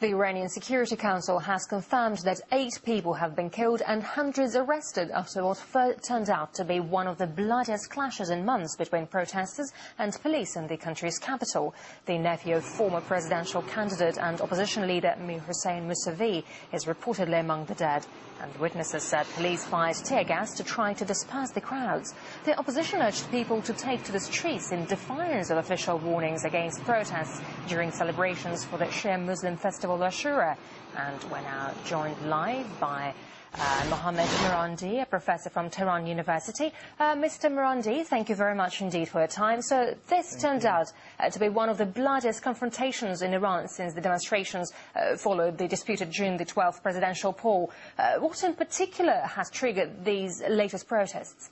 The Iranian Security Council has confirmed that 8 people have been killed and hundreds arrested after what turned out to be one of the bloodiest clashes in months between protesters and police in the country's capital. The nephew of former presidential candidate and opposition leader Mir Hossein Mousavi is reportedly among the dead. And witnesses said police fired tear gas to try to disperse the crowds. The opposition urged people to take to the streets in defiance of official warnings against protests during celebrations for the Shia Muslim festival Ashura. And we're now joined live by Mohammed Mirandi, a professor from Tehran University. Mr. Mirandi, thank you very much indeed for your time. So this turned out to be one of the bloodiest confrontations in Iran since the demonstrations followed the disputed June the 12th presidential poll. What in particular has triggered these latest protests?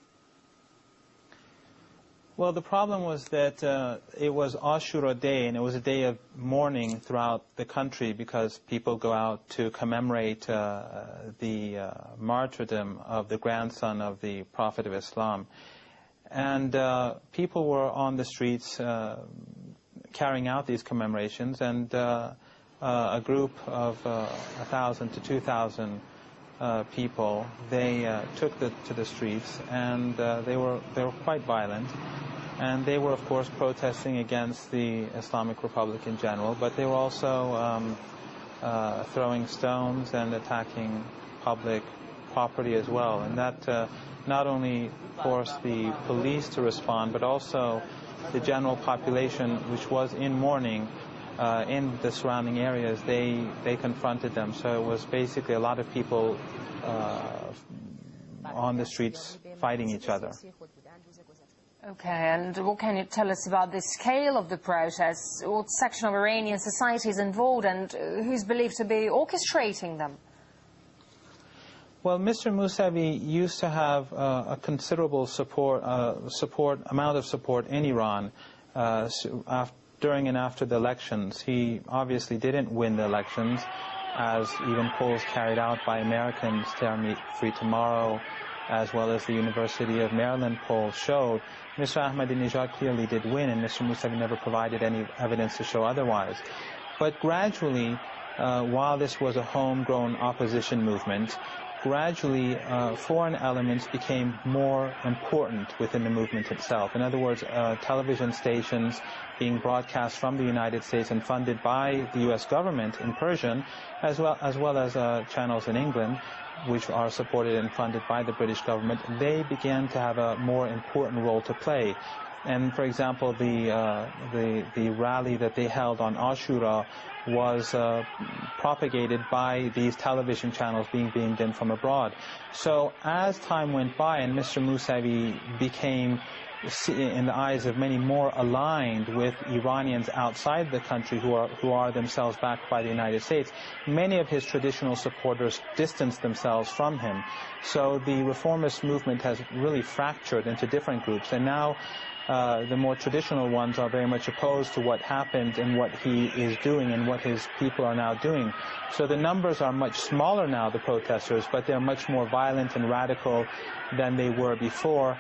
Well, the problem was that it was Ashura Day, and it was a day of mourning throughout the country because people go out to commemorate the martyrdom of the grandson of the Prophet of Islam. And people were on the streets carrying out these commemorations, and a group of 1,000 to 2,000 people, they took to the streets, and they were quite violent. And they were, of course, protesting against the Islamic Republic in general, but they were also throwing stones and attacking public property as well. And that not only forced the police to respond, but also the general population, which was in mourning in the surrounding areas, they confronted them. So it was basically a lot of people on the streets fighting each other. Okay, and what can you tell us about the scale of the protests? What section of Iranian society is involved, and who's believed to be orchestrating them? Well, Mr. Mousavi used to have a considerable amount of support in Iran during and after the elections. He obviously didn't win the elections, as even polls carried out by Americans, Tehran Free Tomorrow, as well as the University of Maryland poll showed. Mr. Ahmadinejad clearly did win, and Mr. Mousavi never provided any evidence to show otherwise. But gradually, while this was a homegrown opposition movement, gradually foreign elements became more important within the movement itself. In other words, television stations being broadcast from the United States and funded by the U.S. government in Persian, as well as channels in England, which are supported and funded by the British government, they began to have a more important role to play. And for example, the rally that they held on Ashura was propagated by these television channels being beamed in from abroad. So as time went by and Mr. Mousavi became, in the eyes of many, more aligned with Iranians outside the country who are themselves backed by the United States, many of his traditional supporters distanced themselves from him. So the reformist movement has really fractured into different groups, and now the more traditional ones are very much opposed to what happened and what he is doing and what his people are now doing. So the numbers are much smaller now, the protesters, but they're much more violent and radical than they were before.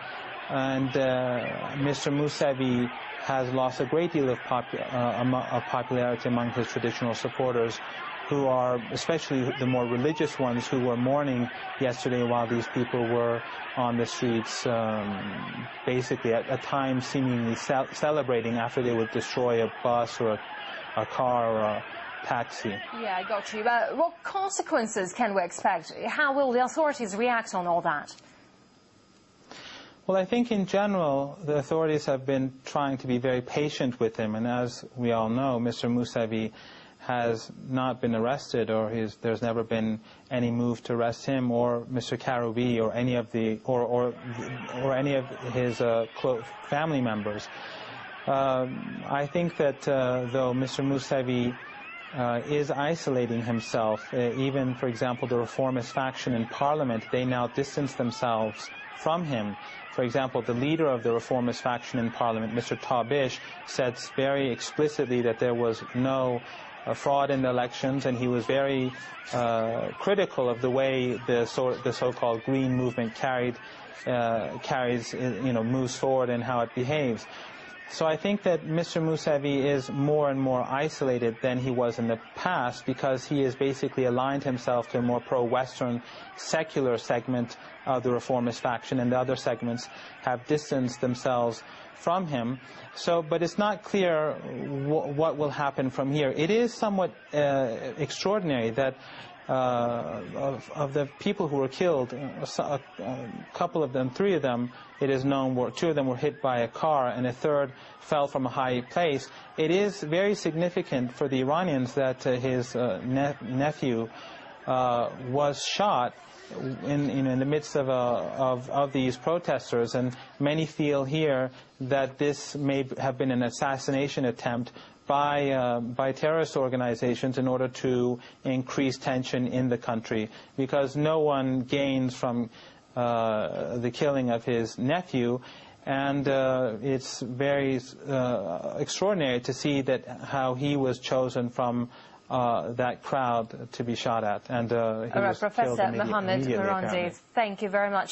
And Mr. Mousavi has lost a great deal of popularity among his traditional supporters, who are, especially the more religious ones, who were mourning yesterday while these people were on the streets, basically at times seemingly celebrating after they would destroy a bus or a car or a taxi. Yeah, I got you. But what consequences can we expect? How will the authorities react on all that? Well, I think in general, the authorities have been trying to be very patient with him, and as we all know, Mr. Mousavi has not been arrested, or there's never been any move to arrest him or Mr. Karoubi or any of any of his close family members. I think that though Mr. Mousavi is isolating himself, even, for example, the reformist faction in Parliament, they now distance themselves from him. For example, the leader of the reformist faction in Parliament, Mr. Tabish, said very explicitly that there was no fraud in the elections, and he was very critical of the way the so-called Green movement moves forward and how it behaves. So I think that Mr. Mousavi is more and more isolated than he was in the past, because he has basically aligned himself to a more pro-Western secular segment of the reformist faction, and the other segments have distanced themselves from him. So, but it's not clear what will happen from here. It is somewhat extraordinary that of the people who were killed, a couple of them, 3 of them, it is known, 2 of them were hit by a car and a third fell from a high place. It is very significant for the Iranians that his nephew was shot in the midst of these protesters, and many feel here that this may have been an assassination attempt by terrorist organizations in order to increase tension in the country, because no one gains from the killing of his nephew, and it's very extraordinary to see that how he was chosen from that crowd to be shot at, and he was Professor killed Mohammed immediately, Marandi, apparently. thank you very much.